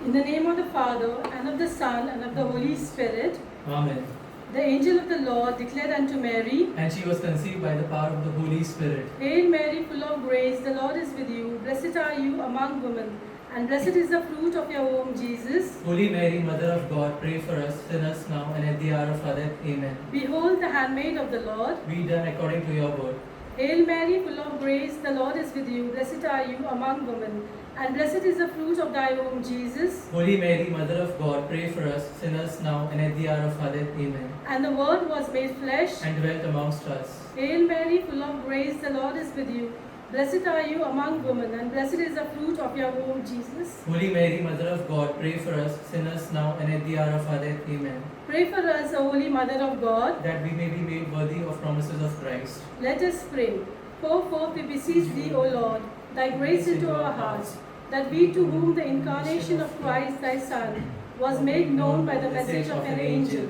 In the name of the Father, and of the Son, and of the Holy Spirit. Amen. The angel of the Lord declared unto Mary, And she was conceived by the power of the Holy Spirit. Hail Mary, full of grace, the Lord is with you. Blessed are you among women, and blessed is the fruit of your womb, Jesus. Holy Mary, Mother of God, pray for us sinners now and at the hour of our death. Amen. Behold the handmaid of the Lord. Be done according to your word. Hail Mary, full of grace, the Lord is with you. Blessed are you among women, and blessed is the fruit of thy womb, Jesus. Holy Mary, Mother of God, pray for us sinners now and at the hour of our death. Amen. And the Word was made flesh. And dwelt amongst us. Hail Mary, full of grace, the Lord is with you. Blessed are you among women, and blessed is the fruit of your womb, Jesus. Holy Mary, Mother of God, pray for us sinners now and at the hour of our death. Amen. Pray for us, O Holy Mother of God. That we may be made worthy of promises of Christ. Let us pray. Pour forth, we beseech thee, O Lord, thy grace into our hearts, that we to whom the incarnation of Christ thy Son was made known by the message of an angel,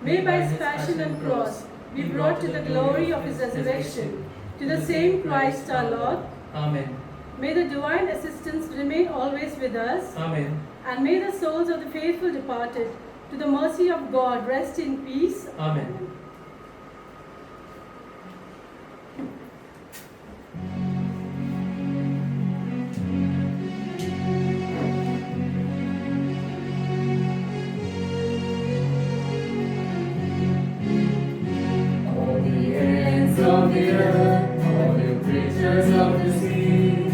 may by his passion and cross be brought to the glory of his resurrection. To the same Christ our Lord. Amen. May the divine assistance remain always with us, Amen. and may the souls of the faithful departed to the mercy of God rest in peace. Amen. All the ends of the earth, all you creatures of the sea,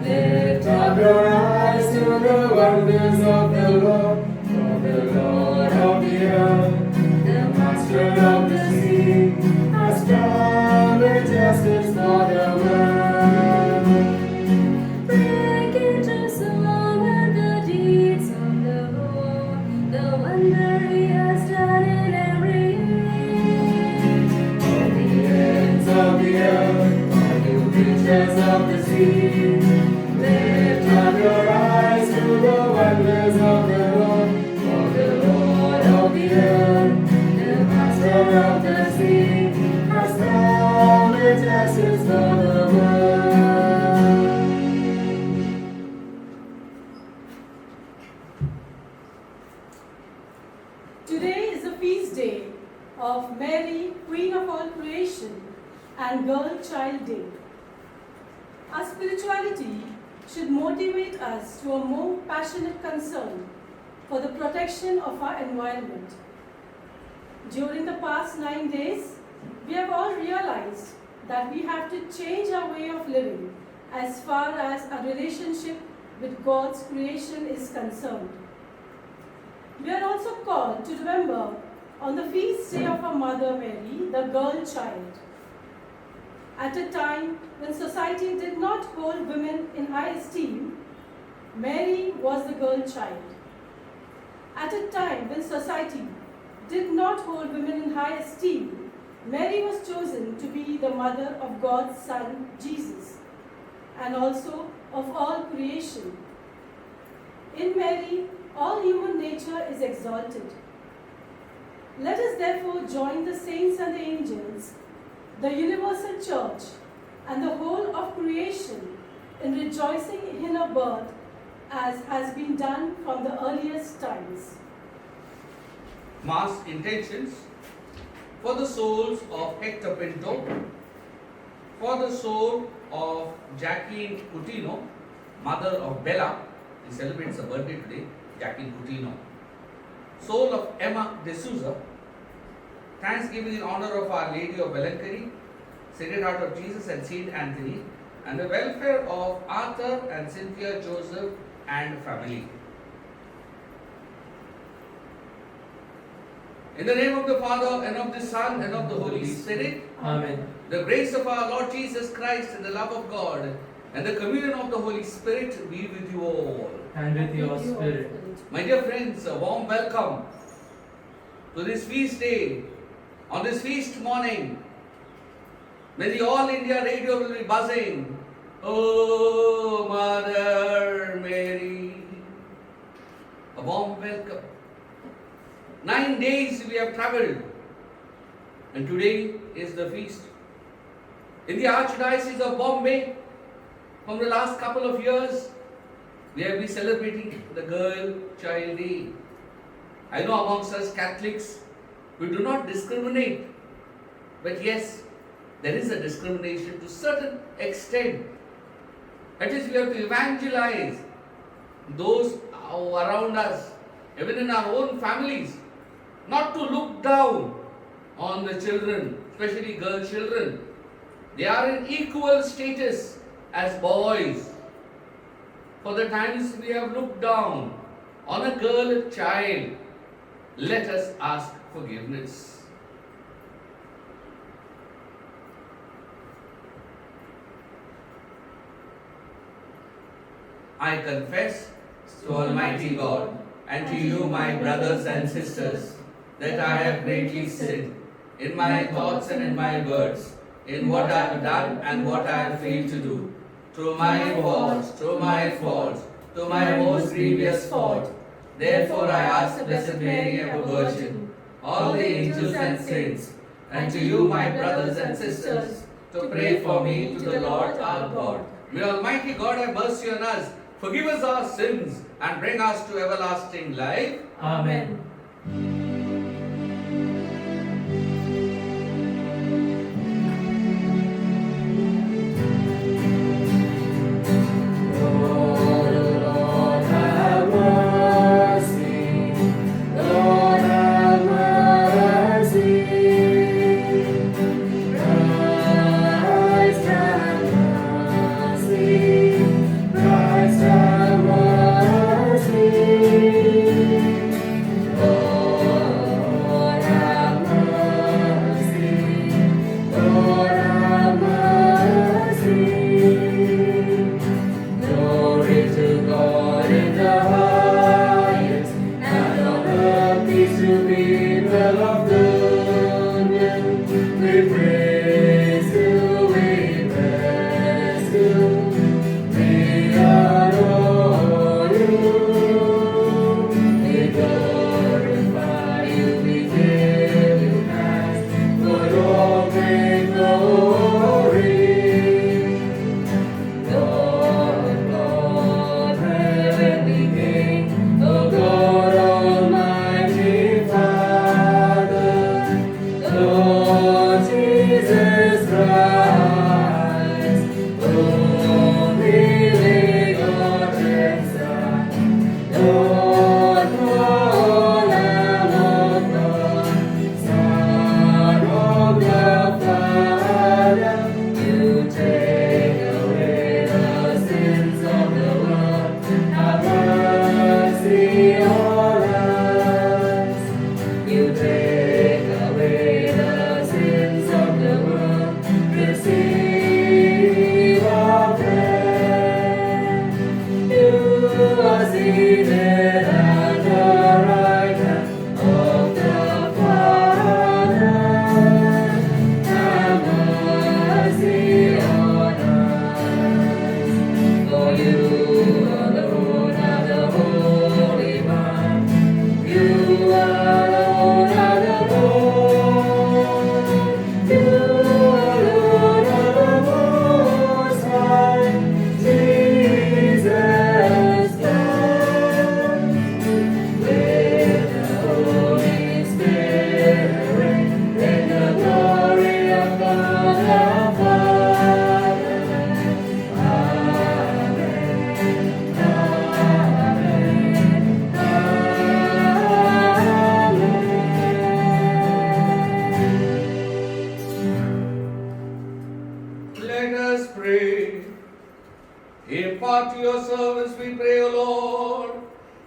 lift up your eyes to the wonders of the Lord. For the Lord of the earth, the Master of the sea, has done with justice for the world. Break into song and the deeds of the Lord, the wonder He has done in every age. All the ends of the earth, all you creatures of the sea, lift up your eyes to the wonders of the Lord. For the Lord of the earth, the Master of the sea, has come with justice for the world. Today is the feast day of Mary, Queen of all creation, and Girl Child Day. Our spirituality should motivate us to a more passionate concern for the protection of our environment. During the past 9 days, we have all realized that we have to change our way of living as far as our relationship with God's creation is concerned. We are also called to remember on the feast day of our Mother Mary, the girl child. At a time when society did not hold women in high esteem, Mary was the girl child. At a time when society did not hold women in high esteem, Mary was chosen to be the mother of God's Son, Jesus, and also of all creation. In Mary, all human nature is exalted. Let us therefore join the saints and the angels, the universal church, and the whole of creation in rejoicing in her birth, as has been done from the earliest times. Mass intentions for the souls of Hector Pinto, for the soul of Jacqueline Coutinho, mother of Bella, he celebrates her birthday today, Jacqueline Coutinho. Soul of Emma D'Souza, thanksgiving in honor of Our Lady of Velankari, Sacred Heart of Jesus and Saint Anthony, and the welfare of Arthur and Cynthia Joseph and family. In the name of the Father, and of the Son, and of the Holy Spirit, Amen. the grace of our Lord Jesus Christ, and the love of God, and the communion of the Holy Spirit be with you all. And with your spirit. My dear friends, a warm welcome to this feast day. On this feast morning, when the All India radio will be buzzing, Oh Mother Mary, a warm welcome. 9 days we have travelled, and today is the feast. In the Archdiocese of Bombay, from the last couple of years, we have been celebrating the Girl Child Day. I know amongst us Catholics, we do not discriminate. But yes, there is a discrimination to certain extent. That is, we have to evangelize those around us, even in our own families, not to look down on the children, especially girl children. They are in equal status as boys. For the times we have looked down on a girl child, let us ask forgiveness. I confess to Almighty God and to you, my brothers and sisters, that I have greatly sinned in my thoughts and in my words, in what I have done and what I have failed to do, through my fault, to my most grievous fault. Therefore I ask the Blessed Mary, ever Virgin, all the angels and saints, and to you, my brothers and sisters, to pray for me to the Lord our God. May Almighty God have mercy on us, forgive us our sins, and bring us to everlasting life. Amen. Lord have mercy. Lord have mercy. Christ have mercy. Christ have mercy. Lord have mercy. Lord have mercy. Glory to God in the highest, and on earth peace to people of good will. We praise you, we bless you, we adore you, we glorify you, we give you thanks for all great glory. Lord God, heavenly King, O God Almighty Father, Lord Jesus Christ, only begotten Son, Lord, Lamb of God, Son of the Father, you take away the sins of the world. Have mercy on us. You take away the sins of the world. Receive our prayer. You are seated at the right hand of the Father. Have mercy on us. For you alone are the Holy One. You alone are the Lord. You alone are the Most High. Jesus Christ. With the Holy Spirit, in the glory of God the Father. Amen. Let us pray. Impart to your servants, we pray, O Lord,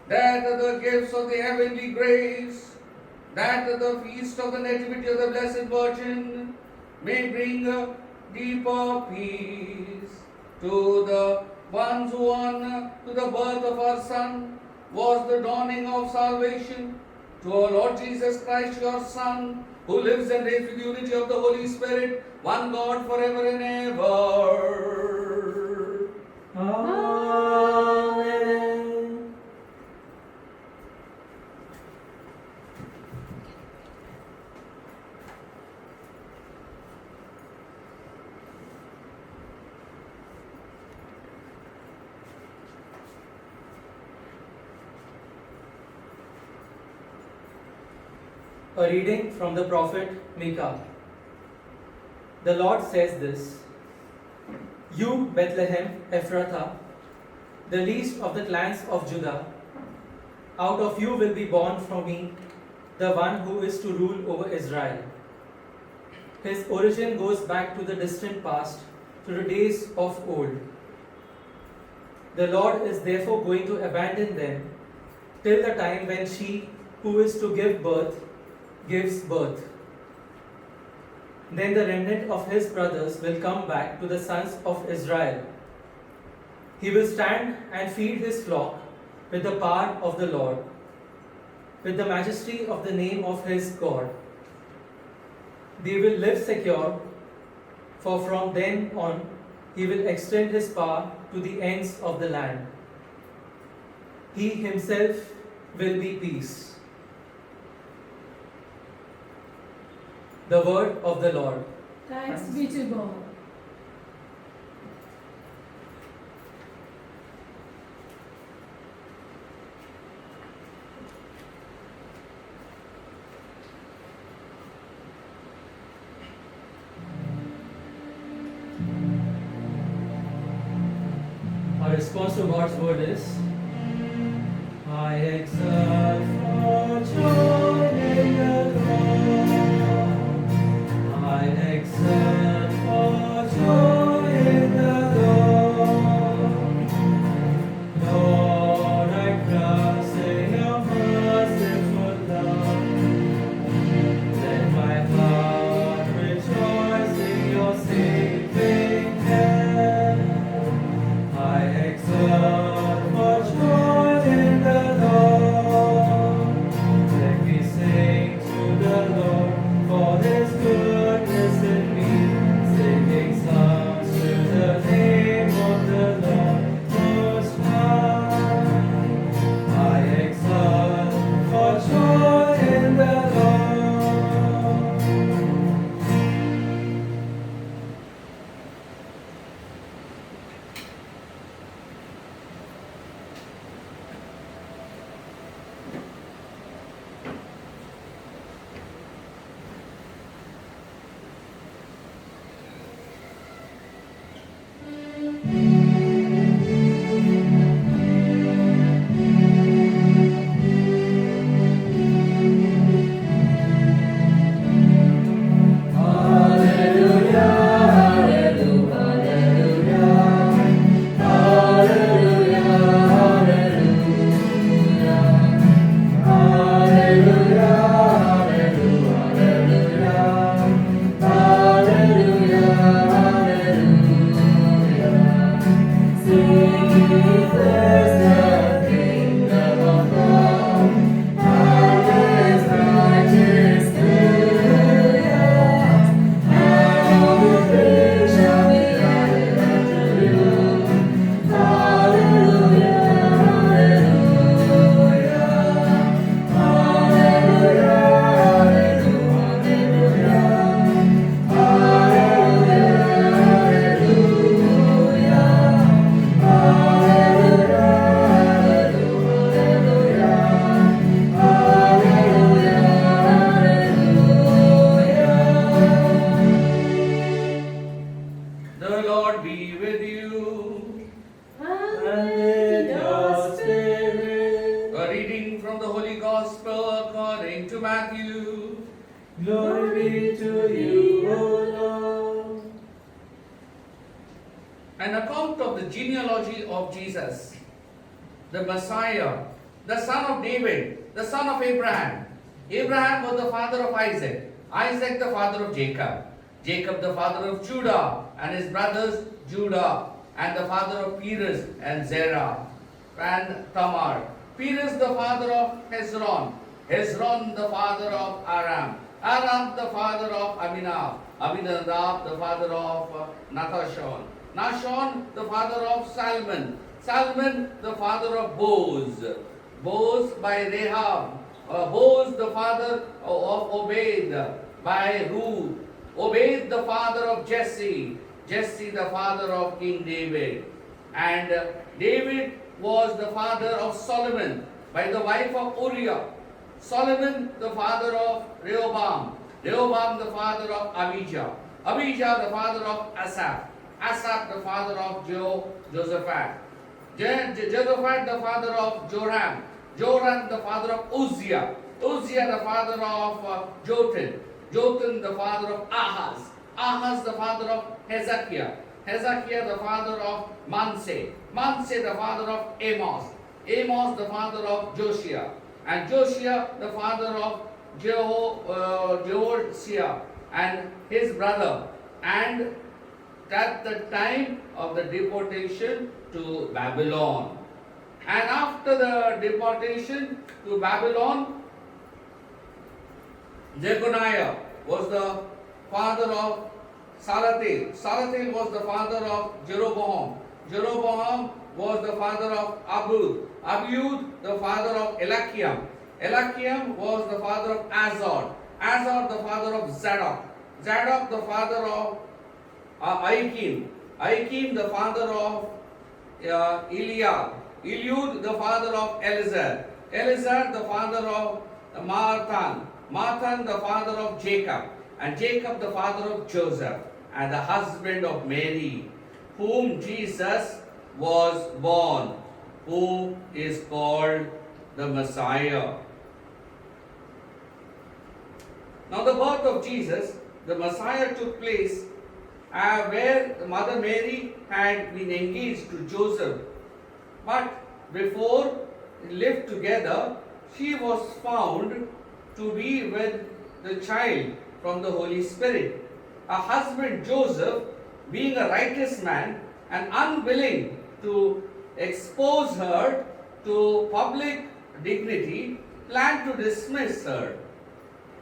that the gifts of the heavenly grace, that the feast of the Nativity of the Blessed Virgin may bring deeper peace to the ones who on to the birth of our Son was the dawning of salvation. To our Lord Jesus Christ, your Son, who lives and reigns with the unity of the Holy Spirit, one God forever and ever. Amen. A reading from the prophet Micah. The Lord says this: You, Bethlehem Ephrathah, the least of the clans of Judah, out of you will be born for me the one who is to rule over Israel. His origin goes back to the distant past, to the days of old. The Lord is therefore going to abandon them till the time when she who is to give birth gives birth. Then the remnant of his brothers will come back to the sons of Israel. He will stand and feed his flock with the power of the Lord, with the majesty of the name of his God. They will live secure, for from then on he will extend his power to the ends of the land. He himself will be peace. The word of the Lord. Thanks be to God. Our response to God's word is, I exult for joy in the Lord. I exult for joy in the Lord. Lord, I trust in your merciful love. Let my heart rejoice in your saving hand. I exult for joy in the Lord. Let me sing to the Lord for his goodness in me, singing songs to the name of the Lord Most High. I exult for joy in the Lord. The Lord be with you. And with your spirit. A reading from the Holy Gospel according to Matthew. Glory be to you, O Lord. An account of the genealogy of Jesus, the Messiah, the son of David, the son of Abraham. Abraham was the father of Isaac, Isaac the father of Jacob, Jacob the father of Judah and his brothers Judah, and the father of Perez and Zerah and Tamar. Perez the father of Hezron, Hezron the father of Aram, Aram the father of Aminadab, Aminadab the father of Nahshon, Nahshon the father of Salmon, Salmon the father of Boaz, Boaz by Rahab, Boaz the father of Obed by Ruth, Obed the father of Jesse, Jesse the father of King David, and David was the father of Solomon by the wife of Uriah, Solomon the father of Rehoboam, Rehoboam the father of Abijah, Abijah the father of Asaph, Asaph the father of Josaphat, Josaphat the father of Joram, Joram the father of Uzziah, Uzziah the father of Jotham, Jotham the father of Ahaz, Ahaz the father of Hezekiah, Hezekiah the father of Manasseh, Manasseh the father of Amos, Amos the father of Josiah, and Josiah the father of Jehoshaphat and his brother, and at the time of the deportation to Babylon. And after the deportation to Babylon, Jeconiah was the father of Salathiel. Salathiel was the father of Jeroboam. Jeroboam was the father of Abud. Abud the father of Elachiam. Elachiam was the father of Azor. Azor the father of Zadok. Zadok the father of Aikim. Aikim the father of Eliab. Eliud the father of Eleazar. Eleazar the father of Matthan. Matthan the father of Jacob. And Jacob the father of Joseph, and the husband of Mary, whom Jesus was born, who is called the Messiah. Now the birth of Jesus, the Messiah, took place where Mother Mary had been engaged to Joseph. But before they lived together, she was found to be with the child from the Holy Spirit. Her husband Joseph, being a righteous man and unwilling to expose her to public dignity, planned to dismiss her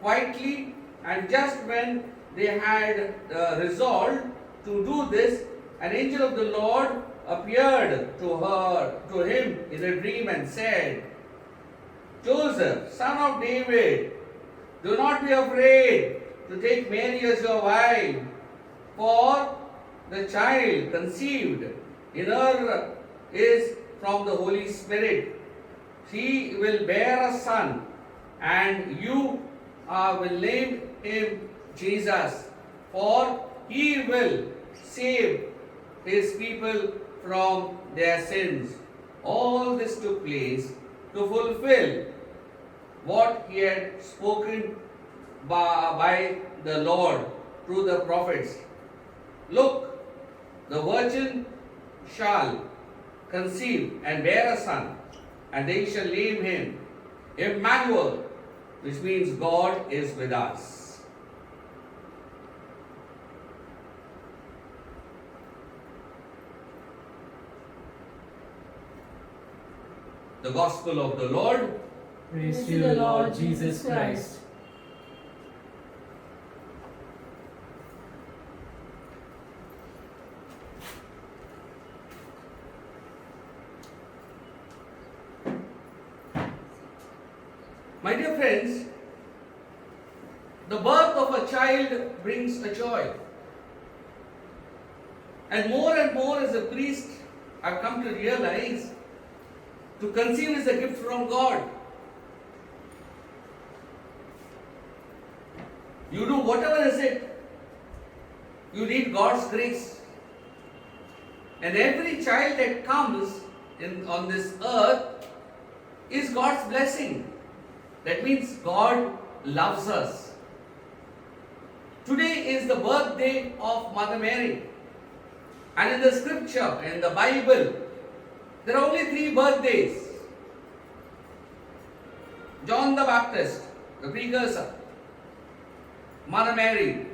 quietly, and just when they had resolved to do this, an angel of the Lord appeared to him in a dream and said, Joseph, son of David, do not be afraid to take Mary as your wife, for the child conceived in her is from the Holy Spirit. She will bear a son, and you will name him Jesus, for he will save his people from their sins. All this took place to fulfill what he had spoken by the Lord through the prophets. Look, the virgin shall conceive and bear a son, and they shall name him Emmanuel, which means God is with us. The Gospel of the Lord. Praise to you, Lord Jesus Christ. My dear friends, the birth of a child brings a joy. And more as a priest, I've come to realize to conceive is a gift from God. You do whatever is it, you need God's grace. And every child that comes on this earth is God's blessing. That means God loves us. Today is the birthday of Mother Mary. And in the scripture, in the Bible, there are only 3 birthdays. John the Baptist, the precursor, Mother Mary,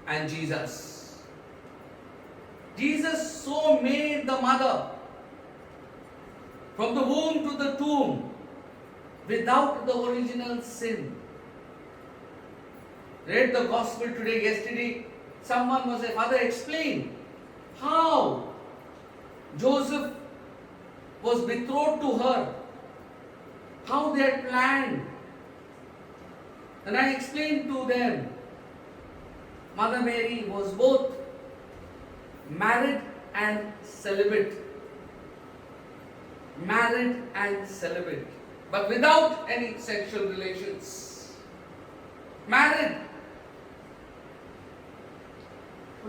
and Jesus. Jesus so made the mother from the womb to the tomb without the original sin. Read the gospel today, yesterday, someone was saying, Father, explain how Joseph was betrothed to her, how they had planned. And I explained to them, Mother Mary was both married and celibate. Married and celibate. but without any sexual relations. Married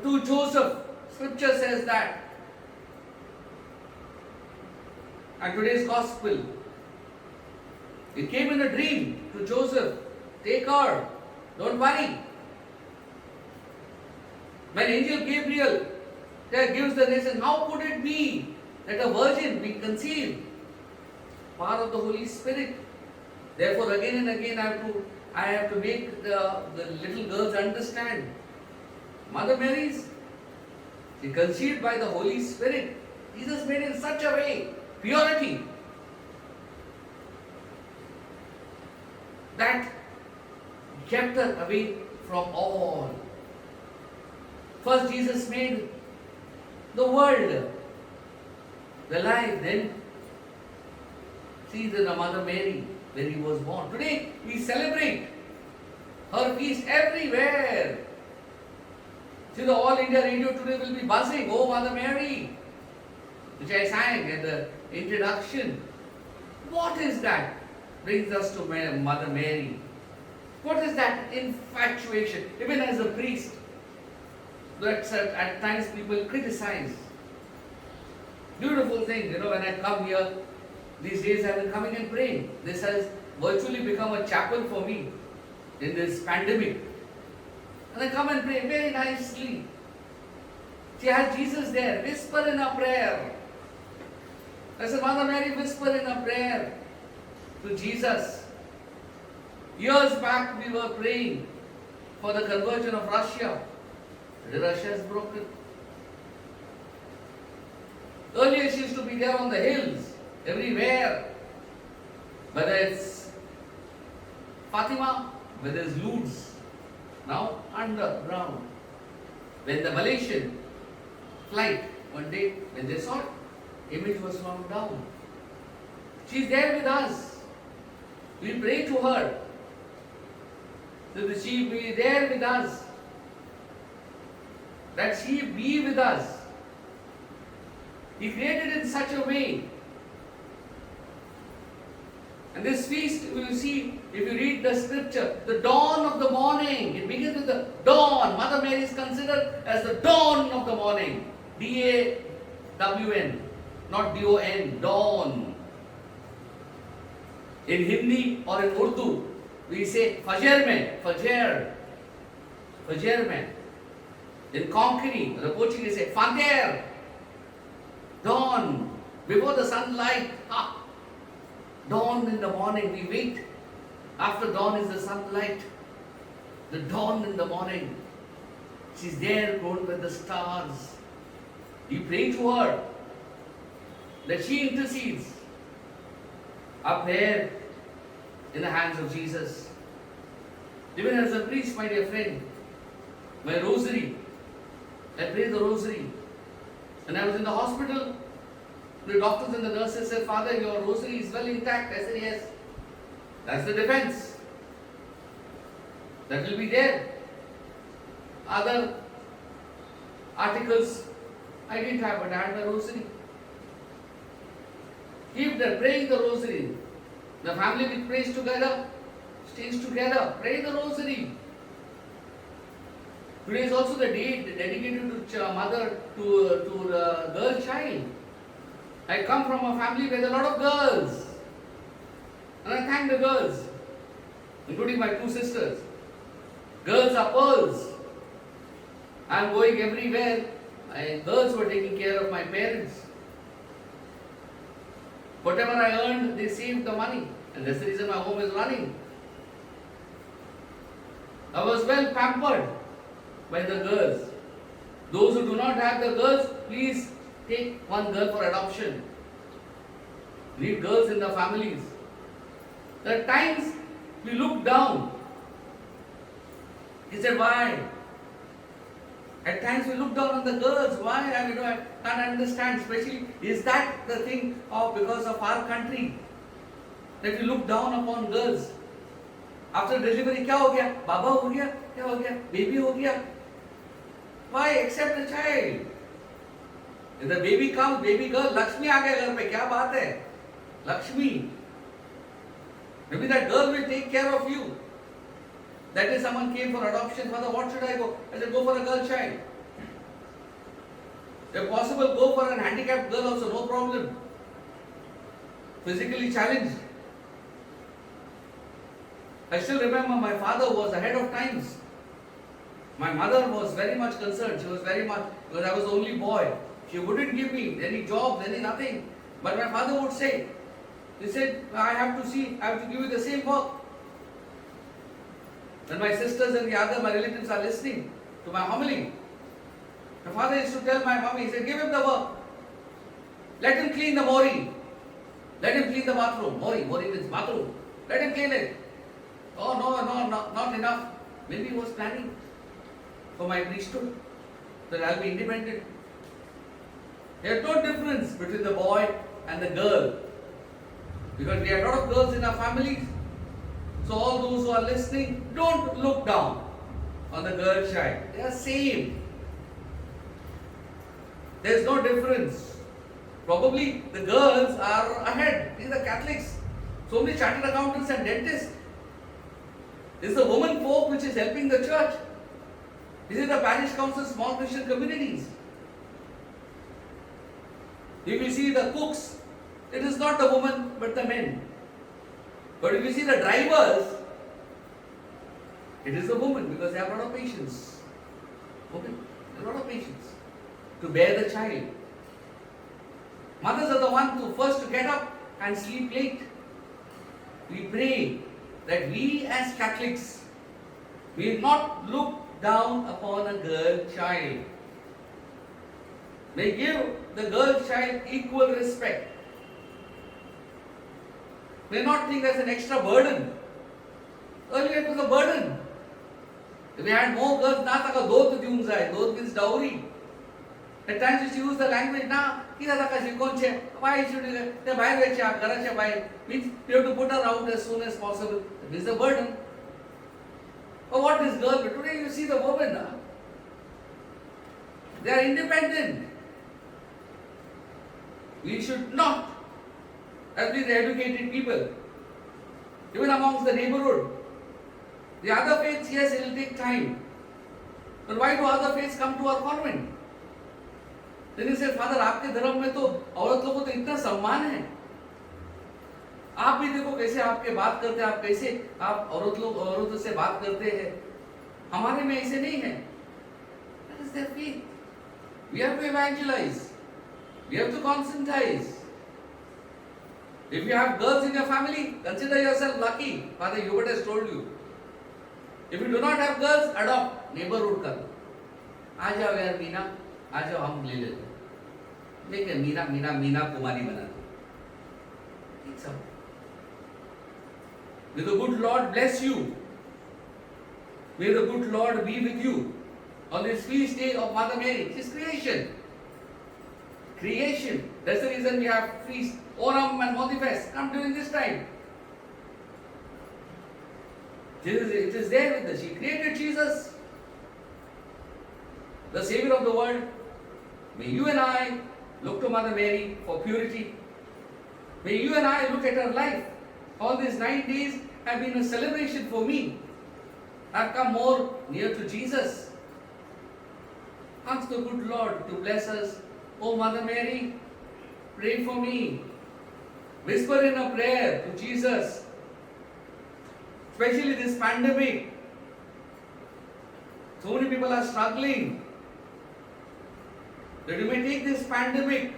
to Joseph. Scripture says that. And today's gospel, it came in a dream to Joseph. Take her, don't worry. When angel Gabriel gives the reason, how could it be that a virgin be conceived? Power of the Holy Spirit. Therefore, again and again, I have to make the little girls understand. Mother Mary's, she conceived by the Holy Spirit. Jesus made in such a way, purity, that kept her away from all. First, Jesus made the world, the life, then see the Mother Mary, where he was born. Today, we celebrate her feast everywhere. See, the All India Radio today will be buzzing, Oh Mother Mary, which I sang at the introduction. What is that? Brings us to Mother Mary. What is that infatuation? Even as a priest, that at times people criticize. Beautiful thing, when I come here, these days I've been coming and praying. This has virtually become a chapel for me in this pandemic. And I come and pray very nicely. She has Jesus there, whisper in a prayer. I said, Mother Mary, whisper in a prayer to Jesus. Years back we were praying for the conversion of Russia. Russia is broken. Earlier she used to be there on the hills, everywhere. Whether it's Fatima, whether it's Lourdes, now underground. When the Malaysian flight, one day, when they saw it, image was found down. She's there with us. We pray to her that she be there with us, that she be with us. He created in such a way. And this feast, you see, if you read the scripture, the dawn of the morning, it begins with the dawn. Mother Mary is considered as the dawn of the morning. D-A-W-N, not D-O-N, dawn. In Hindi or in Urdu, we say Fajr mein, Fajr, Fajr mein. In Konkani, the Portuguese say Fajar, dawn, before the sunlight. Dawn in the morning, we wait. After dawn is the sunlight. The dawn in the morning. She's there, grown with the stars. We pray to her that she intercedes up there in the hands of Jesus. Even as a priest, my dear friend, my rosary, I pray the rosary. When I was in the hospital, the doctors and the nurses said, Father, your rosary is well intact. I said, yes. That's the defense. That will be there. Other articles I didn't have, but I had my rosary. Keep there, praying the rosary. The family which prays together, stays together. Pray the rosary. Today is also the day dedicated to mother, to girl child. I come from a family where there are a lot of girls. And I thank the girls, including my two sisters. Girls are pearls. I am going everywhere. Girls were taking care of my parents. Whatever I earned, they saved the money. And that's the reason my home is running. I was well pampered by the girls. Those who do not have the girls, please take one girl for adoption. Need girls in the families. There are times we look down. He said, why? At times we look down on the girls. Why? I can't understand. Especially, is that the thing of because of our country? That we look down upon girls. After delivery, क्या हो गया? बाबा हो गया? क्या हो गया? Baby हो गया? Why accept the child? If the baby comes, baby girl, Lakshmi आ गया घर पे, क्या बात है? Lakshmi. Maybe that girl will take care of you. That day someone came for adoption. Father, what should I go? I said, go for a girl child. If possible, go for an handicapped girl also, no problem. Physically challenged. I still remember my father was ahead of times. My mother was very much concerned. She was very much, because I was the only boy. She wouldn't give me any jobs, any nothing. But my father would say, he said, I have to give you the same work. When my sisters and my relatives are listening to my homily, my father used to tell my mommy, he said, give him the work. Let him clean the mori. Let him clean the bathroom. Mori means bathroom. Let him clean it. Oh, no, not enough. Maybe he was planning for my priesthood, that I'll be independent. There's no difference between the boy and the girl. Because we have a lot of girls in our families. So all those who are listening, don't look down on the girl child. They are same. There's no difference. Probably the girls are ahead. These are Catholics. So many chartered accountants and dentists. This is the woman folk which is helping the church. This is the parish council, small Christian communities. If you see the cooks, it is not the woman but the men. But if you see the drivers, it is the woman because they have a lot of patience. Okay? A lot of patience to bear the child. Mothers are the ones who first to get up and sleep late. We pray that we as Catholics will not look down upon a girl child. May give the girl child equal respect. May not think as an extra burden. Earlier it was a burden. If we had more girls, na taka dot diun jai. Dot means dowry. At times we use the language, na kira taka shikonche. Why should you? The bhai vecha, garacha bhai. Means you have to put her out as soon as possible. This is a burden. But what is girl? Today you see the women. Na? They are independent. We should not, as these educated people, even amongst the neighborhood. The other faiths, yes, it will take time. But why do other faiths come to our convent? Then he said, Father, आपके धर्म में तो औरत लोगों को तो इतना सम्मान है. आप भी देखो कैसे आपके बात करते हैं, आप कैसे आप औरतों से बात करते हैं. हमारे में ऐसे नहीं है. That is their faith. We have to evangelize. We have to conscientize. If you have girls in your family, consider yourself lucky. Father Hubert has told you. If you do not have girls, adopt. Neighborhood कर. आ जाओ यार मीना, आ जाओ हम ले लेते. लेकिन मीना कुमारी बना दो. It's up. May the good Lord bless you. May the good Lord be with you on this feast day of Mother Mary. It is creation. Creation. That's the reason we have feast. Oram and Motifest come during this time. It is there with us. She created Jesus, the Savior of the world. May you and I look to Mother Mary for purity. May you and I look at her life. All these 9 days have been a celebration for me. I've come more near to Jesus. Ask the good Lord to bless us. Oh Mother Mary, pray for me. Whisper in a prayer to Jesus. Especially this pandemic. So many people are struggling. That you may take this pandemic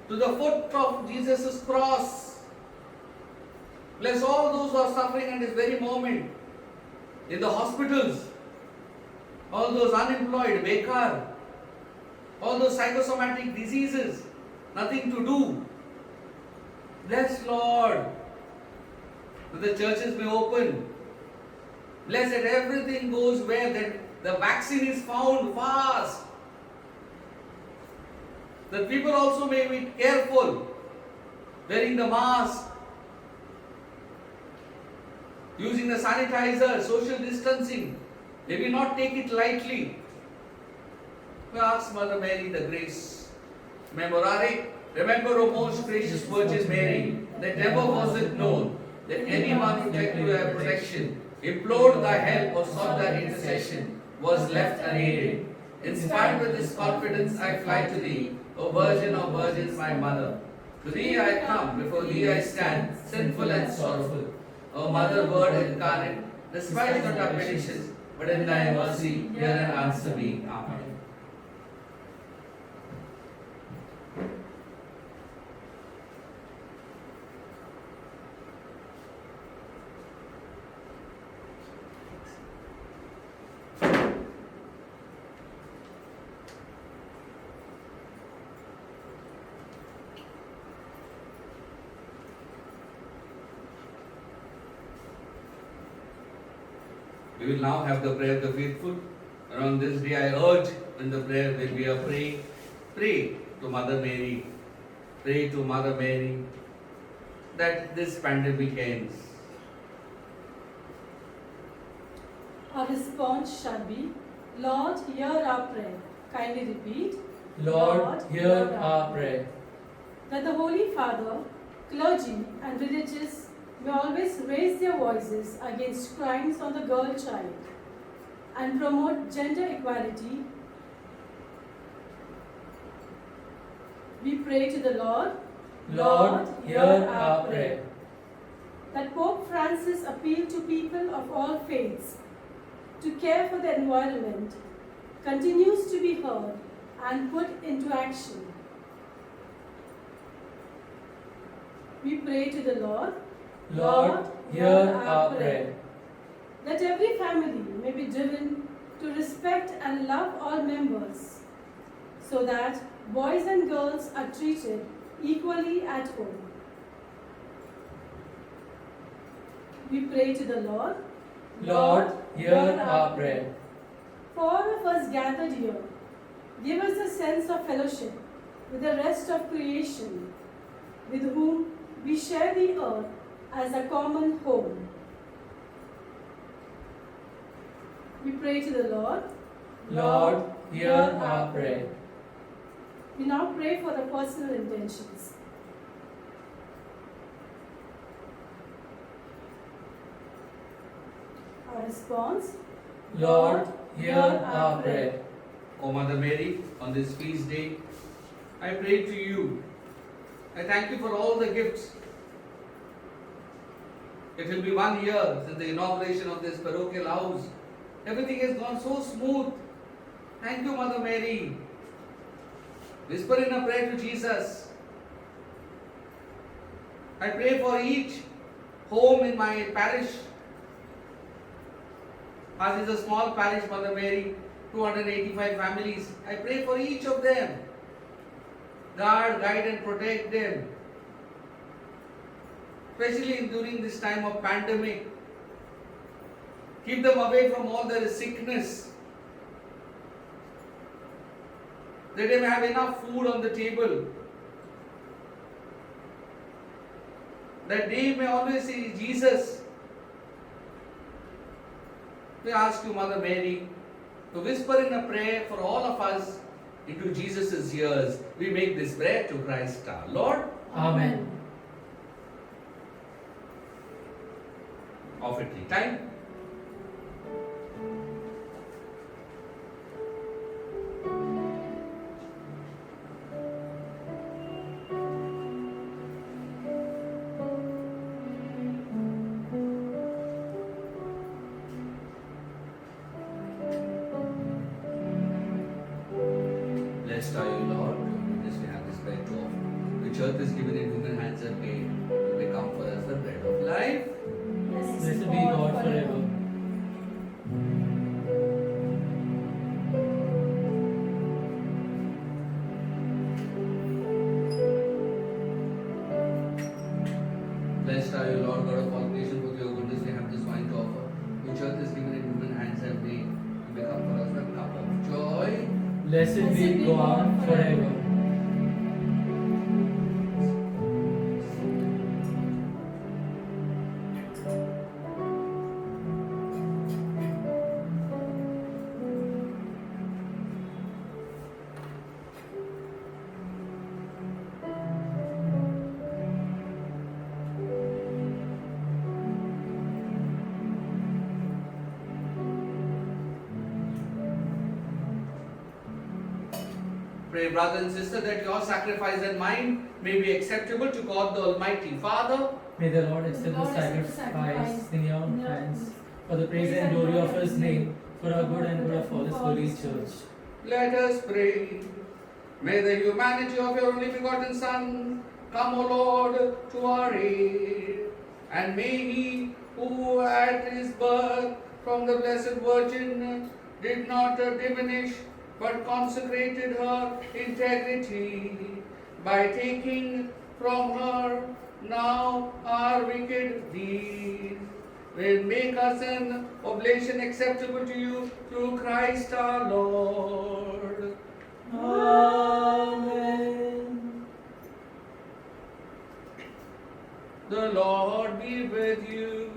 to the foot of Jesus' cross. Bless all those who are suffering at this very moment. In the hospitals. All those unemployed, bekar. All those psychosomatic diseases. Nothing to do. Bless Lord. That the churches may open. Bless that everything goes well. That the vaccine is found fast. That people also may be careful. Wearing the mask. Using the sanitizer, social distancing. May we not take it lightly. We ask Mother Mary the grace. Memorare, remember, O most gracious Virgin Mary, that never was it known Let anyone who fled to their protection, implored thy help, or sought thy intercession, was left unaided. Inspired with this confidence, I fly to thee, O Virgin of Virgins, my mother. To thee I come, before thee I stand, sinful and sorrowful. O Mother Word incarnate, despise not our petitions, but in thy mercy hear and answer me. Amen. We will now have the prayer of the faithful. And on this day I urge in the prayer that we are praying, pray to Mother Mary, pray to Mother Mary that this pandemic ends. Our response shall be, Lord, hear our prayer. Kindly repeat. Lord, hear our prayer. That the Holy Father, clergy and religious may always raise their voices against crimes on the girl child and promote gender equality. We pray to the Lord. Lord, hear our prayer. That Pope Francis appeal to people of all faiths to care for the environment continues to be heard and put into action. We pray to the Lord. Lord, hear our prayer. That every family may be driven to respect and love all members, so that boys and girls are treated equally at home. We pray to the Lord. Lord, hear our prayer. For all of us gathered here, give us a sense of fellowship with the rest of creation, with whom we share the earth as a common home. We pray to the Lord. Lord, hear our prayer. We now pray for the personal intentions. Our response. Lord, hear our prayer. O Mother Mary, on this feast day, I pray to you. I thank you for all the gifts. It will be 1 year since the inauguration of this parochial house. Everything has gone so smooth. Thank you, Mother Mary. Whisper in a prayer to Jesus. I pray for each home in my parish. As is a small parish, Mother Mary, 285 families. I pray for each of them. Guard, guide and protect them. Especially during this time of pandemic. Keep them away from all their sickness. That they may have enough food on the table. That they may always see Jesus. We ask you, Mother Mary, to whisper in a prayer for all of us into Jesus' ears. We make this prayer to Christ our Lord. Amen. Offertory time. Blessed are you, Lord. This we have this bread to offer. Which earth is given in human hands and made to become for us the bread of life. Blessed be God forever. Blessed are you, Lord God of all creation, for your goodness we have this wine to offer. Which earth is given in human hands and made to become for us the cup of joy. Blessed be God forever. Pray, brother and sister, that your sacrifice and mine may be acceptable to God the Almighty Father. May the Lord accept the Lord accept the sacrifice sacrifice in your in your hands hands. for the praise and glory of His name, for our good and good of all His holy church. Let us pray. May the humanity of your only begotten Son come, O Lord, to our aid. And may He who at His birth from the Blessed Virgin did not diminish but consecrated her integrity by taking from her now our wicked deeds, will make us an oblation acceptable to you through Christ our Lord. Amen. The Lord be with you.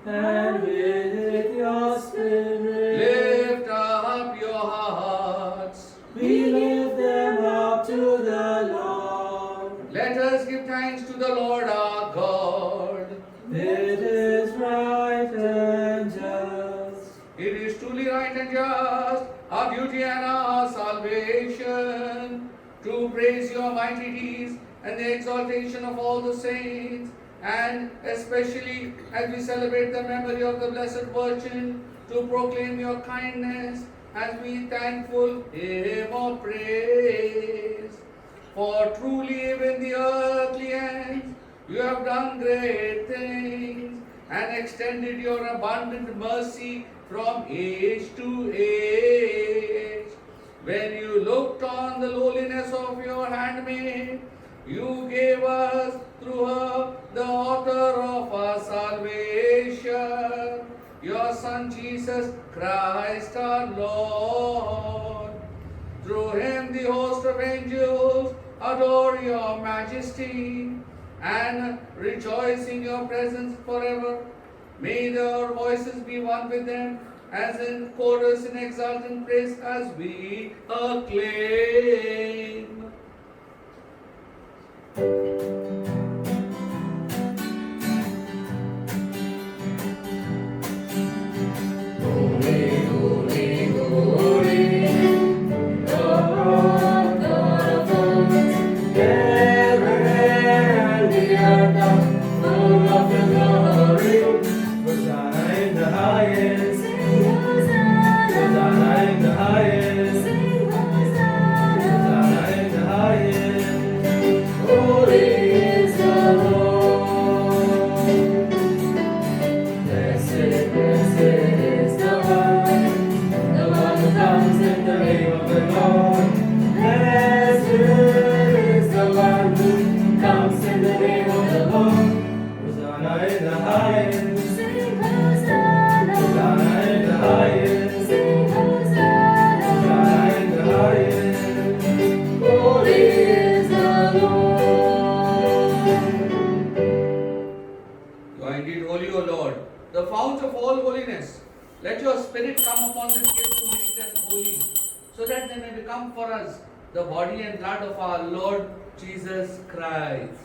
And with your spirit, Lift up your hearts. we lift them up to the Lord. Let us give thanks to the Lord our God. It is right and just. It is truly right and just, our duty and our salvation, to praise your mighty deeds and the exaltation of all the saints, and especially as we celebrate the memory of the Blessed Virgin, to proclaim your kindness as we thankful hymn of praise. For truly even the earthly ends you have done great things, and extended your abundant mercy from age to age. When you looked on the lowliness of your handmaid, you gave us through her the author of our salvation, your Son Jesus Christ our Lord. Through him the host of angels adore your majesty and rejoice in your presence forever. May their voices be one with them, as in chorus in exultant praise as we acclaim. Holy, holy, holy, Lord God of hosts, heaven and the earth are full of your glory. Hosanna in the highest. Sing Hosanna, Hosanna in the highest. sing Hosanna. Hosanna in the highest. Holy is the Lord. Blessed, blessed is the one who comes in the name of the Lord. Blessed is the one who comes in the name of the Lord. Hosanna in the highest. Sing Hosanna, Hosanna in the highest. sing Hosanna. Hosanna in the highest. Holy is the Lord. You are indeed holy, O Lord, the fount of all holiness. Let your Spirit come upon this gift to make them holy, so that they may become for us the body and blood of our Lord Jesus Christ.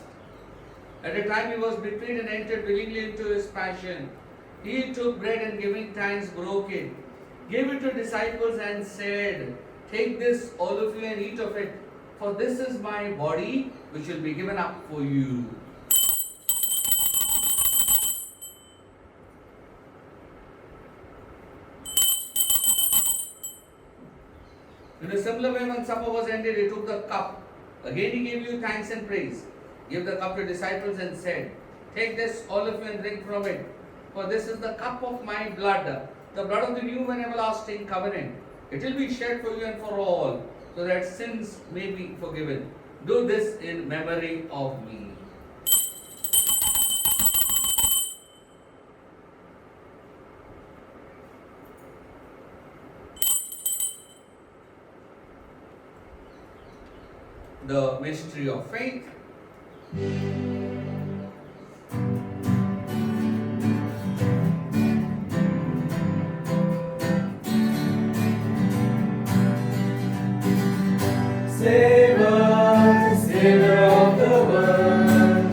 At the time he was betrayed and entered willingly into his passion, he took bread and giving thanks broke it, gave it to disciples and said, "Take this, all of you, and eat of it, for this is my body which will be given up for you." In a similar way, when supper was ended, he took the cup. Again he gave you thanks and praise. Gave the cup to disciples and said, "Take this, all of you, and drink from it. For this is the cup of my blood, the blood of the new and everlasting covenant. It will be shed for you and for all, so that sins may be forgiven. Do this in memory of me." The mystery of faith. Save us, Savior of the world,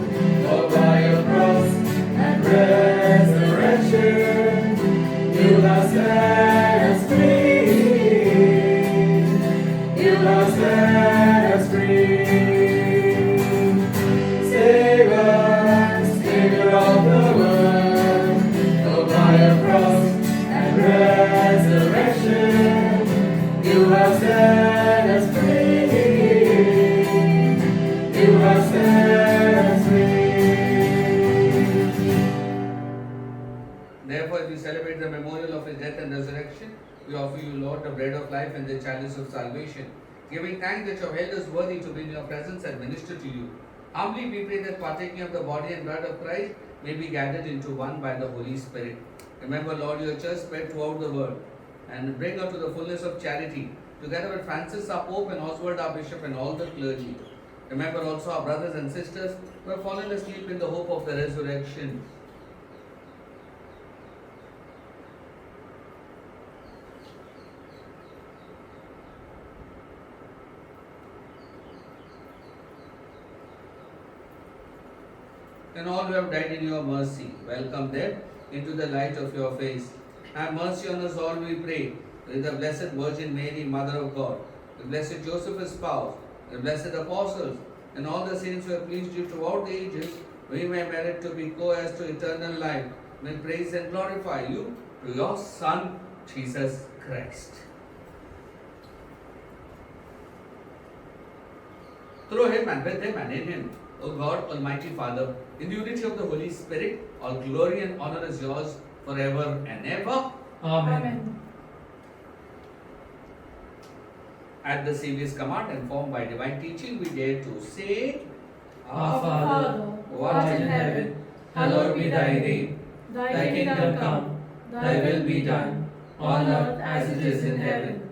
for by your cross and resurrection, you have set us free. You have set celebrate the memorial of his death and resurrection, we offer you, Lord, the bread of life and the chalice of salvation, giving thanks that you have held us worthy to be in your presence and minister to you. Humbly we pray that partaking of the body and blood of Christ may be gathered into one by the Holy Spirit. Remember, Lord, your church spread throughout the world and bring her to the fullness of charity, together with Francis our Pope and Oswald our Bishop and all the clergy. Remember also our brothers and sisters who have fallen asleep in the hope of the resurrection. And all who have died in your mercy, welcome them into the light of your face. Have mercy on us all, we pray, with the Blessed Virgin Mary, Mother of God, the Blessed Joseph, his spouse, the blessed apostles, and all the saints who have pleased you throughout the ages, we may merit to be co-heirs to eternal life. May praise and glorify you through your Son, Jesus Christ. Through him and with him and in him, O God, Almighty Father, in the unity of the Holy Spirit, all glory and honor is yours forever and ever. Amen. At the Saviour's command and formed by divine teaching, we dare to say, Our Father, who art in heaven, hallowed be thy name. Thy kingdom come, thy will be done, on earth as it is in heaven.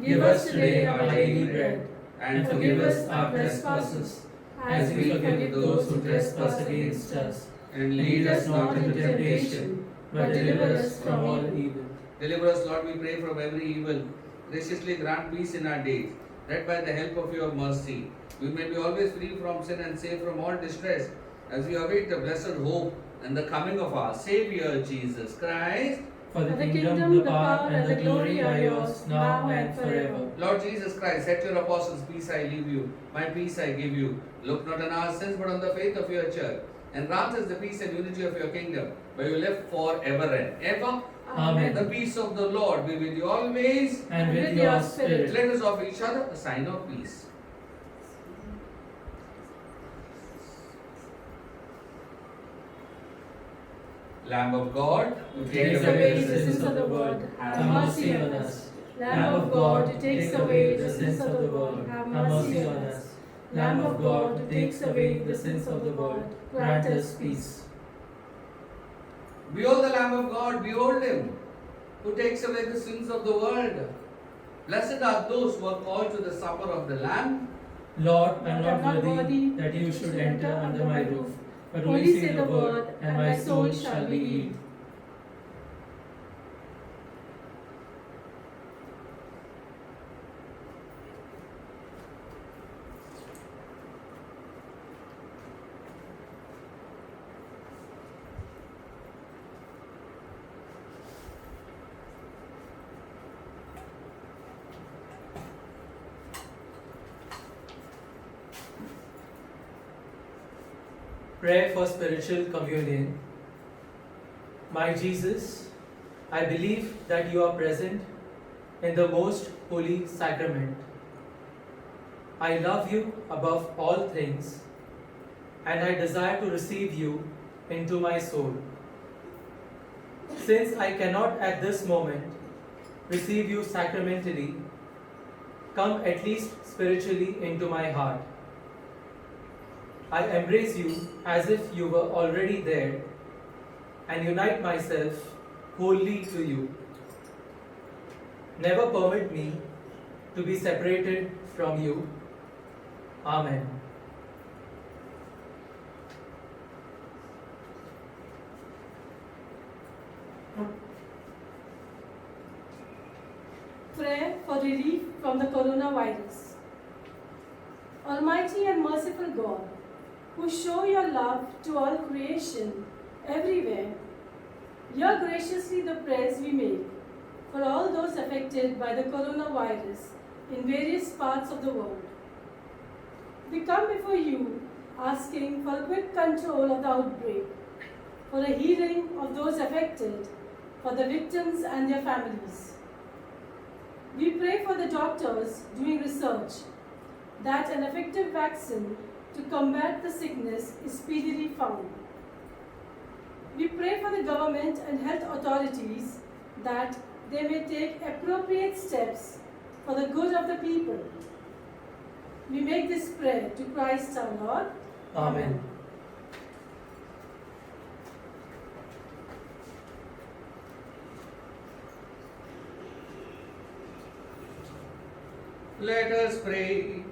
Give us today our daily bread, and forgive us our trespasses, as we forgive those who trespass against us. And lead us not into temptation, but deliver us from all evil. Deliver us, Lord, we pray, from every evil. Graciously grant peace in our days, that by the help of your mercy, we may be always free from sin and safe from all distress, as we await the blessed hope and the coming of our Saviour Jesus Christ. For the kingdom, the power, and the glory are yours, now and forever. Lord Jesus Christ, said to your apostles, peace I leave you, my peace I give you. Look not on our sins, but on the faith of your church, and grant us the peace and unity of your kingdom, where you live forever and ever. Amen. The peace of the Lord be with you always. And with your spirit. Let us offer each other a sign of peace. Lamb of God, who Takes away the sins of the world, have mercy on us. Lamb of God, who takes away the sins of the world, have mercy on us. Lamb of God, who takes away the sins of the world, grant us peace. Behold the Lamb of God, behold him, who takes away the sins of the world. Blessed are those who are called to the supper of the Lamb. Lord, I am not worthy that you should enter under my roof, but only say the word, and my soul shall be healed. Prayer for spiritual communion. My Jesus, I believe that you are present in the most holy sacrament. I love you above all things, and I desire to receive you into my soul. Since I cannot at this moment receive you sacramentally, come at least spiritually into my heart. I embrace you as if you were already there and unite myself wholly to you. Never permit me to be separated from you. Amen. Prayer for relief from the coronavirus. Almighty and merciful God, who show your love to all creation everywhere, hear graciously the prayers we make for all those affected by the coronavirus in various parts of the world. We come before you asking for quick control of the outbreak, for the healing of those affected, for the victims and their families. We pray for the doctors doing research that an effective vaccine to combat the sickness is speedily found. We pray for the government and health authorities that they may take appropriate steps for the good of the people. We make this prayer to Christ our Lord. Amen. Let us pray.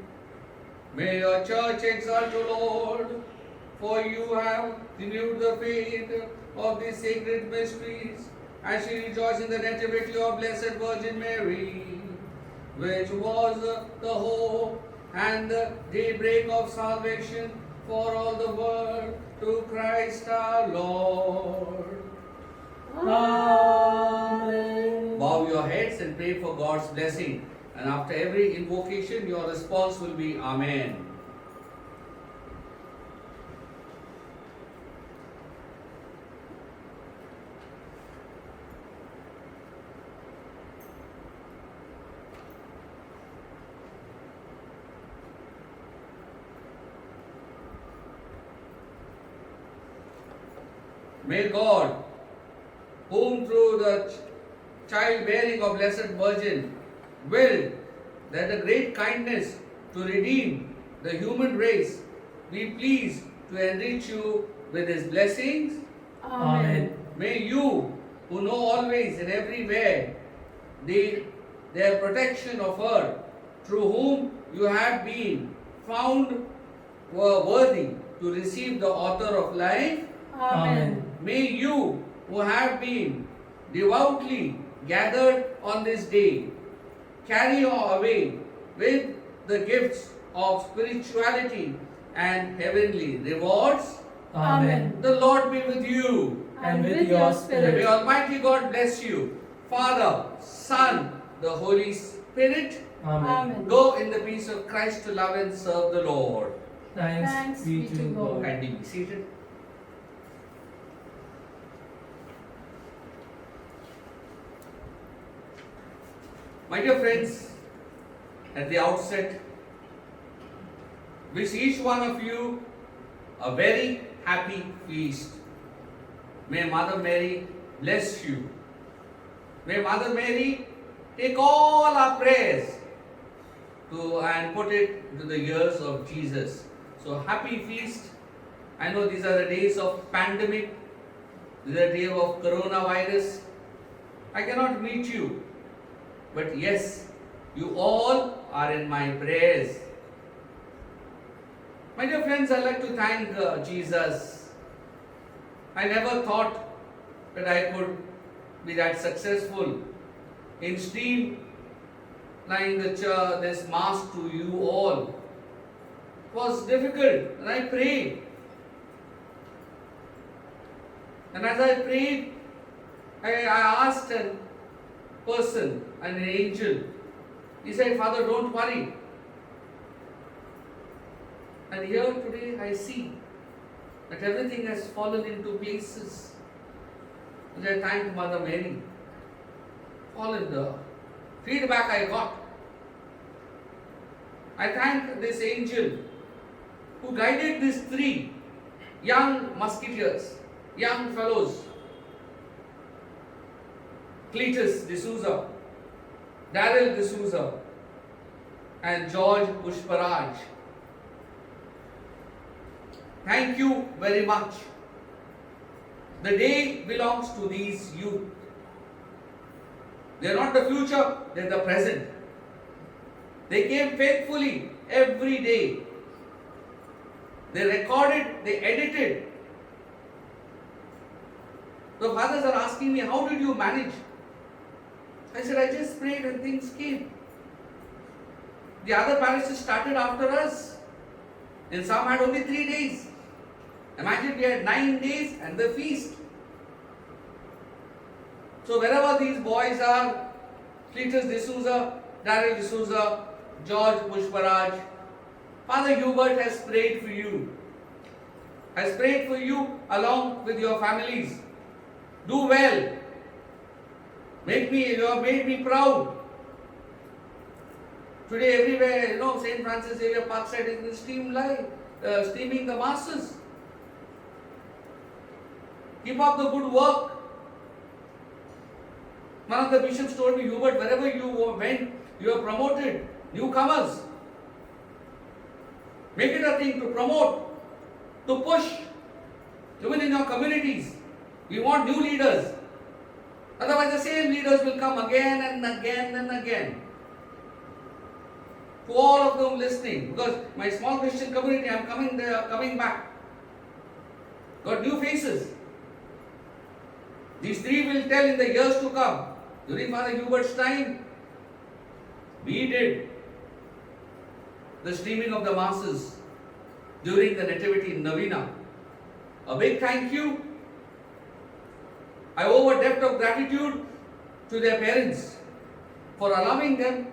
May your church exalt you, Lord, for you have renewed the faith of these sacred mysteries, as she rejoiced in the nativity of Blessed Virgin Mary, which was the hope and the daybreak of salvation for all the world, through Christ our Lord. Amen. Bow your heads and pray for God's blessing. And after every invocation, your response will be Amen. May God, whom through the childbearing of Blessed Virgin willed that the great kindness to redeem the human race, be pleased to enrich you with His blessings. Amen. May you, who know always and everywhere their protection of her, through whom you have been found were worthy to receive the author of life, Amen. may you, who have been devoutly gathered on this day, carry away with the gifts of spirituality and heavenly rewards. Amen. The Lord be with you. And with your May spirit. Almighty God bless you, Father, Son, the Holy Spirit. Amen. Amen. Go in the peace of Christ to love and serve the Lord. Thanks be to God. Kindly be seated. My dear friends, at the outset, wish each one of you a very happy feast. May Mother Mary bless you. May Mother Mary take all our prayers and put it into the ears of Jesus. So happy feast. I know these are the days of pandemic. These are the days of coronavirus. I cannot meet you. But yes, you all are in my prayers. My dear friends, I'd like to thank Jesus. I never thought that I could be that successful in streamlining this mass to you all. It was difficult, and I prayed. And as I prayed, I asked a person, an angel. He said, Father, don't worry. And here today I see that everything has fallen into places. And I thank Mother Mary for all the feedback I got. I thank this angel who guided these three young musketeers, young fellows, Cletus D'Souza, Daryl D'Souza, and George Pushparaj. Thank you very much. The day belongs to these youth. They are not the future, they are the present. They came faithfully every day. They recorded, they edited. The fathers are asking me, how did you manage? I said, I just prayed and things came. The other parishes started after us. And some had only 3 days. Imagine we had 9 days and the feast. So wherever these boys are, Cletus D'Souza, Daryl D'Souza, George Pushparaj, Father Hubert has prayed for you. Has prayed for you along with your families. Do well. You have made me proud. Today everywhere, St. Francis Xavier Parkside is streaming the masses. Keep up the good work. One of the bishops told me, Hubert, wherever you went, you are promoted newcomers. Make it a thing to promote, to push, even in your communities. We want new leaders. Otherwise, the same leaders will come again and again and again. To all of them listening, because my small Christian community, I am coming back. Got new faces. These three will tell in the years to come. During Father Hubert's time, we did the streaming of the masses during the Nativity Novena. A big thank you. I owe a debt of gratitude to their parents for allowing them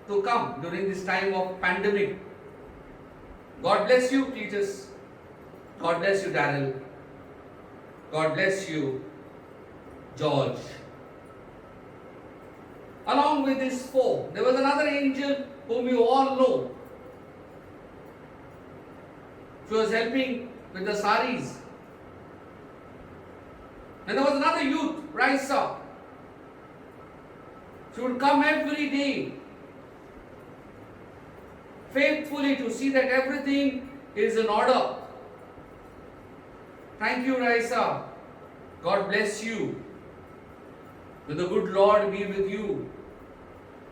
to come during this time of pandemic. God bless you, Cletus. God bless you, Darrell. God bless you, George. Along with these four, there was another angel whom you all know. She was helping with the saris. And there was another youth, Raisa. She would come every day, faithfully, to see that everything is in order. Thank you, Raisa. God bless you. May the good Lord be with you.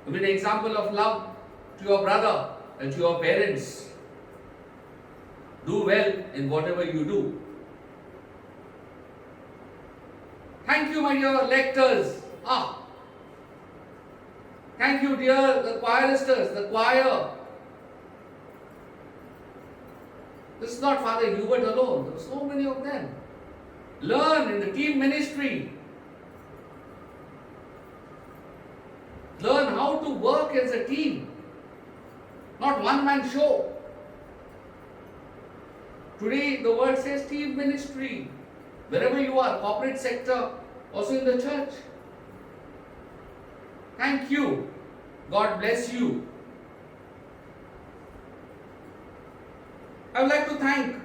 To be an example of love to your brother and to your parents. Do well in whatever you do. Thank you, my dear lectors. Thank you, dear the choiristers, the choir. This is not Father Hubert alone. There are so many of them. Learn in the team ministry. Learn how to work as a team. Not one-man show. Today the word says team ministry. Wherever you are, corporate sector, also in the church. Thank you. God bless you. I would like to thank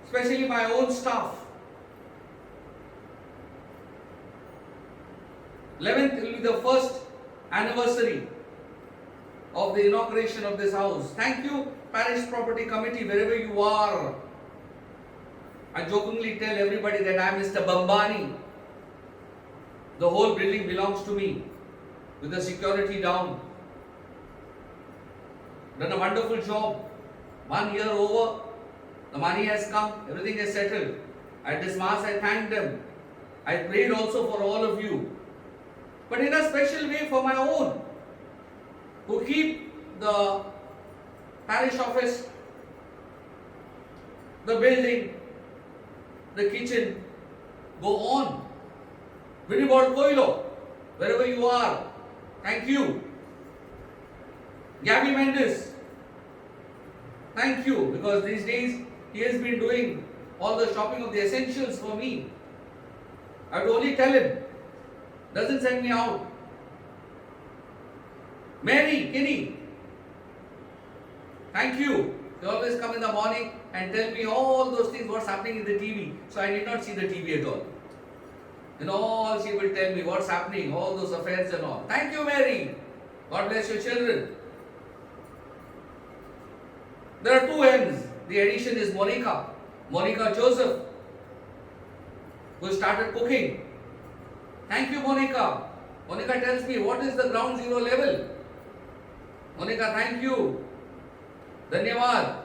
especially my own staff. 11th will be the first anniversary of the inauguration of this house. Thank you, Parish Property Committee, wherever you are. I jokingly tell everybody that I am Mr. Bambani. The whole building belongs to me, with the security down. Done a wonderful job. 1 year over, the money has come, everything is settled. At this Mass, I thank them. I prayed also for all of you. But in a special way for my own, who keep the parish office, the building, the kitchen, go on. Vinibod Coelho, wherever you are, thank you. Gabby Mendes, thank you, because these days he has been doing all the shopping of the essentials for me. I would only tell him, doesn't send me out. Mary, Kinney, thank you. They always come in the morning and tell me all those things, what's happening in the TV. So I did not see the TV at all. And all she will tell me what's happening, all those affairs and all. Thank you, Mary. God bless your children. There are two M's. The addition is Monica. Monica Joseph, who started cooking. Thank you, Monica. Monica tells me what is the ground zero level. Monica, thank you. Dhanyavad.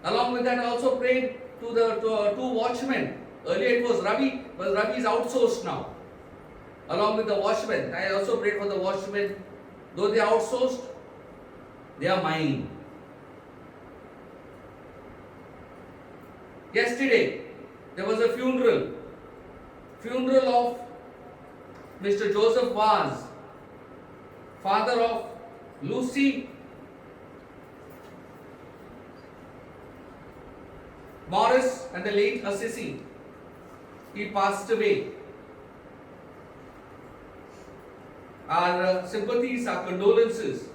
Along with that, I also prayed to the two watchmen. Earlier it was Ravi, but Ravi is outsourced now. Along with the watchmen, I also prayed for the watchmen. Though they are outsourced, they are mine. Yesterday, there was a funeral of Mr. Joseph Vaz, father of Lucy Morris and the late Assisi. He passed away. Our sympathies, our condolences.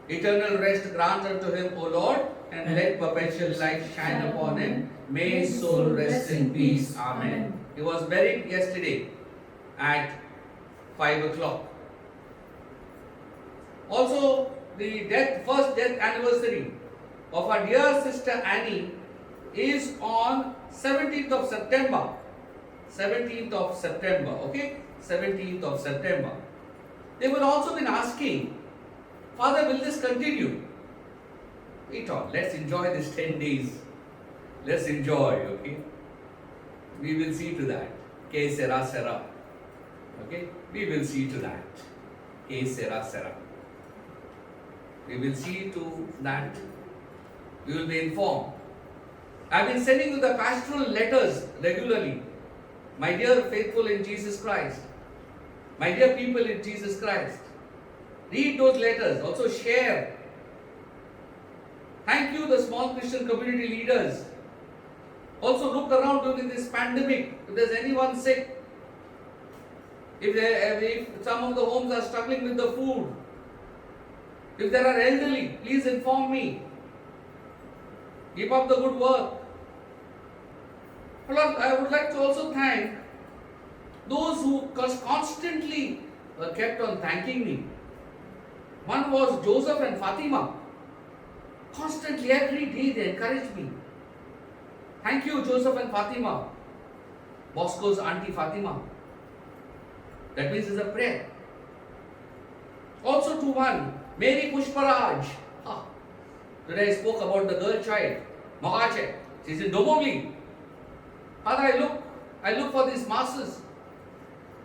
Eternal rest grant unto him, O Lord, and let perpetual light shine upon him. May his soul rest in peace. Amen. He was buried yesterday, at 5 o'clock. Also, the first death anniversary of our dear sister Annie is on 17th of September. 17th of September, okay? 17th of September. They were also been asking, Father, will this continue? Wait on, let's enjoy this 10 days. Let's enjoy, okay? We will see to that. Que sera sera. Okay? We will see to that. Que sera sera. We will see to that. We will be informed. I have been sending you the pastoral letters regularly. My dear faithful in Jesus Christ. My dear people in Jesus Christ. Read those letters. Also share. Thank you, the small Christian community leaders. Also look around during this pandemic. If there's anyone sick, if some of the homes are struggling with the food, if there are elderly, please inform me. Keep up the good work. Lord, I would like to also thank those who constantly kept on thanking me. One was Joseph and Fatima. Constantly, every day they encouraged me. Thank you, Joseph and Fatima. Bosco's auntie Fatima. That means it's a prayer. Also to one, Mary Pushparaj. Today I spoke about the girl child, Mogache. She's in Domogli. Father, I look for these masses.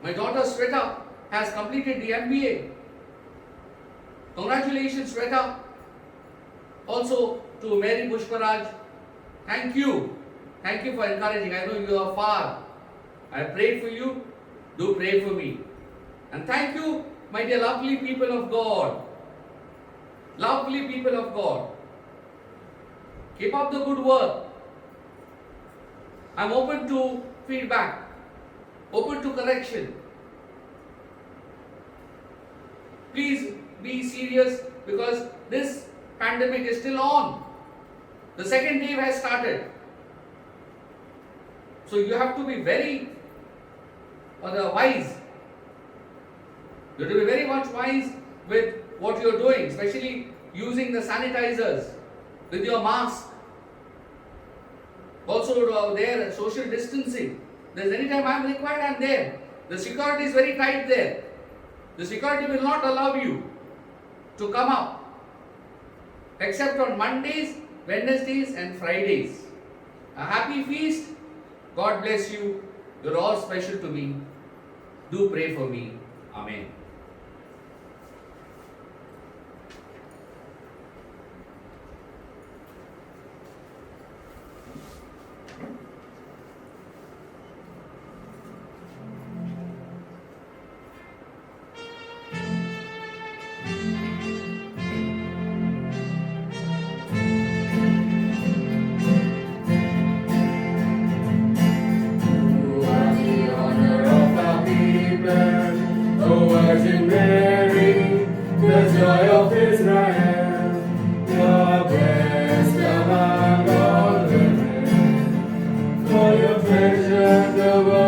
My daughter Sweta has completed the MBA. Congratulations, Sweta. Also to Mary Pushparaj, thank you. Thank you for encouraging. I know you are far. I prayed for you. Do pray for me. And thank you, my dear lovely people of God. Lovely people of God. Keep up the good work. I'm open to feedback. Open to correction. Please be serious because this pandemic is still on. The second wave has started. So you have to be very wise. You have to be very much wise with what you are doing, especially using the sanitizers, with your mask. Also there, social distancing. There's anytime I am required, I am there. The security is very tight there. The security will not allow you to come up except on Mondays, Wednesdays and Fridays. A happy feast. God bless you. You're all special to me. Do pray for me. Amen. Virgin Mary, the joy of Israel, you're blessed among all women, for you treasured the world.